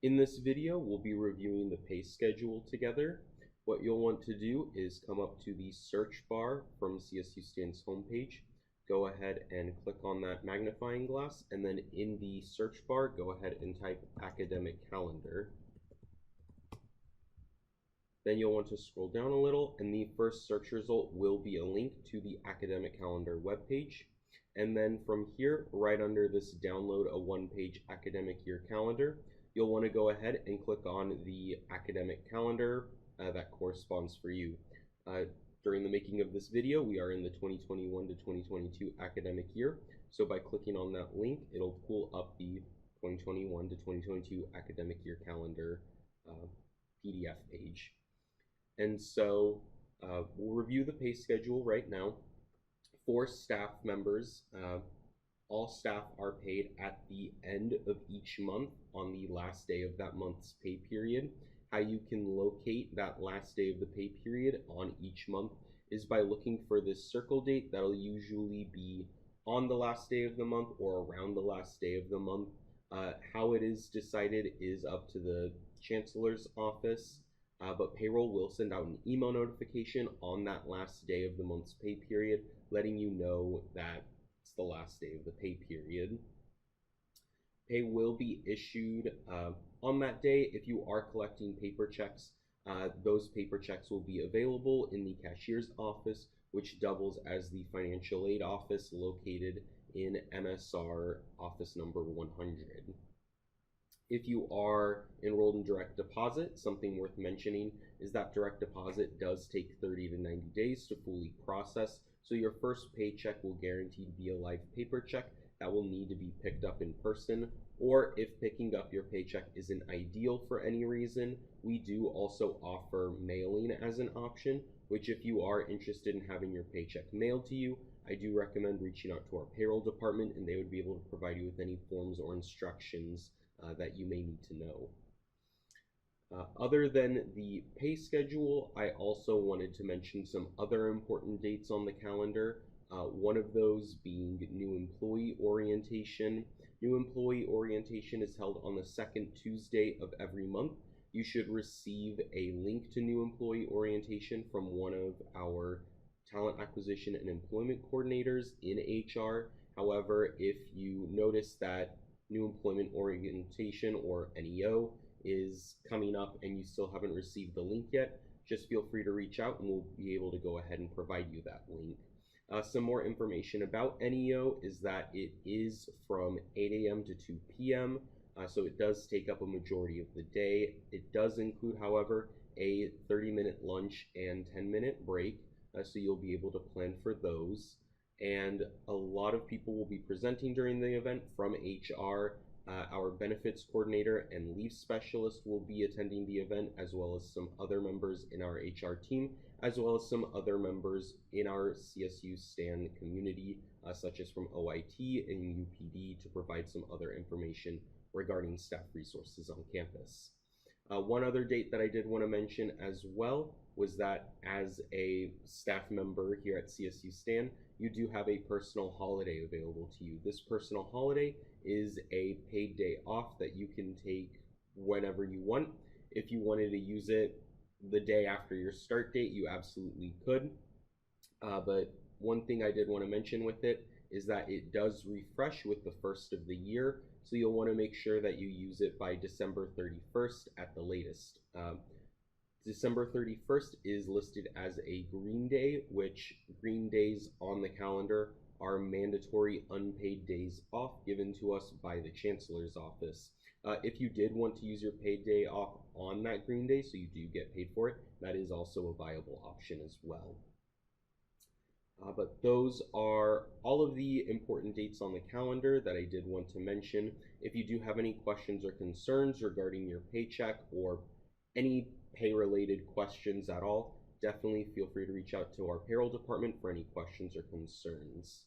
In this video, we'll be reviewing the pay schedule together. What you'll want to do is come up to the search bar from CSU Stan's homepage. Go ahead and click on that magnifying glass, and then in the search bar, go ahead and type academic calendar. Then you'll want to scroll down a little, and the first search result will be a link to the academic calendar webpage. And then from here, right under this download a one-page academic year calendar, you'll want to go ahead and click on the academic calendar that corresponds for you. During the making of this video, we are in the 2021 to 2022 academic year. So by clicking on that link, it'll pull up the 2021 to 2022 academic year calendar PDF page. And so we'll review the pay schedule right now. For staff members, all staff are paid at the end of each month on the last day of that month's pay period. How you can locate that last day of the pay period on each month is by looking for this circle date that'll usually be on the last day of the month or around the last day of the month. How it is decided is up to the chancellor's office, but payroll will send out an email notification on that last day of the month's pay period, letting you know that it's the last day of the pay period. Pay will be issued on that day. If you are collecting paper checks, those paper checks will be available in the cashier's office, which doubles as the financial aid office located in MSR office number 100. If you are enrolled in direct deposit, something worth mentioning is that direct deposit does take 30 to 90 days to fully process. So your first paycheck will guaranteed be a live paper check that will need to be picked up in person, or if picking up your paycheck isn't ideal for any reason, we do also offer mailing as an option, which if you are interested in having your paycheck mailed to you, I do recommend reaching out to our payroll department, and they would be able to provide you with any forms or instructions that you may need to know. Other than the pay schedule, I also wanted to mention some other important dates on the calendar. One of those being new employee orientation. New employee orientation is held on the second Tuesday of every month. You should receive a link to new employee orientation from one of our talent acquisition and employment coordinators in HR. However, if you notice that new employment orientation, or NEO, is coming up and you still haven't received the link yet, just feel free to reach out and we'll be able to go ahead and provide you that link. Some more information about NEO is that it is from 8 a.m. to 2 p.m., so it does take up a majority of the day. It does include, however, a 30-minute lunch and 10-minute break, so you'll be able to plan for those. And a lot of people will be presenting during the event from HR. Our benefits coordinator and leave specialist will be attending the event, as well as some other members in our HR team, as well as some other members in our CSU STAN community, such as from OIT and UPD, to provide some other information regarding staff resources on campus. One other date that I did want to mention as well was that as a staff member here at CSU STAN, you do have a personal holiday available to you. This personal holiday is a paid day off that you can take whenever you want. If you wanted to use it the day after your start date, you absolutely could. But one thing I did want to mention with it is that it does refresh with the first of the year, so you'll want to make sure that you use it by December 31st at the latest. December 31st is listed as a green day, which green days on the calendar are mandatory unpaid days off given to us by the chancellor's office. If you did want to use your paid day off on that green day, so you do get paid for it, that is also a viable option as well. But those are all of the important dates on the calendar that I did want to mention. If you do have any questions or concerns regarding your paycheck or any pay-related questions at all, definitely feel free to reach out to our payroll department for any questions or concerns.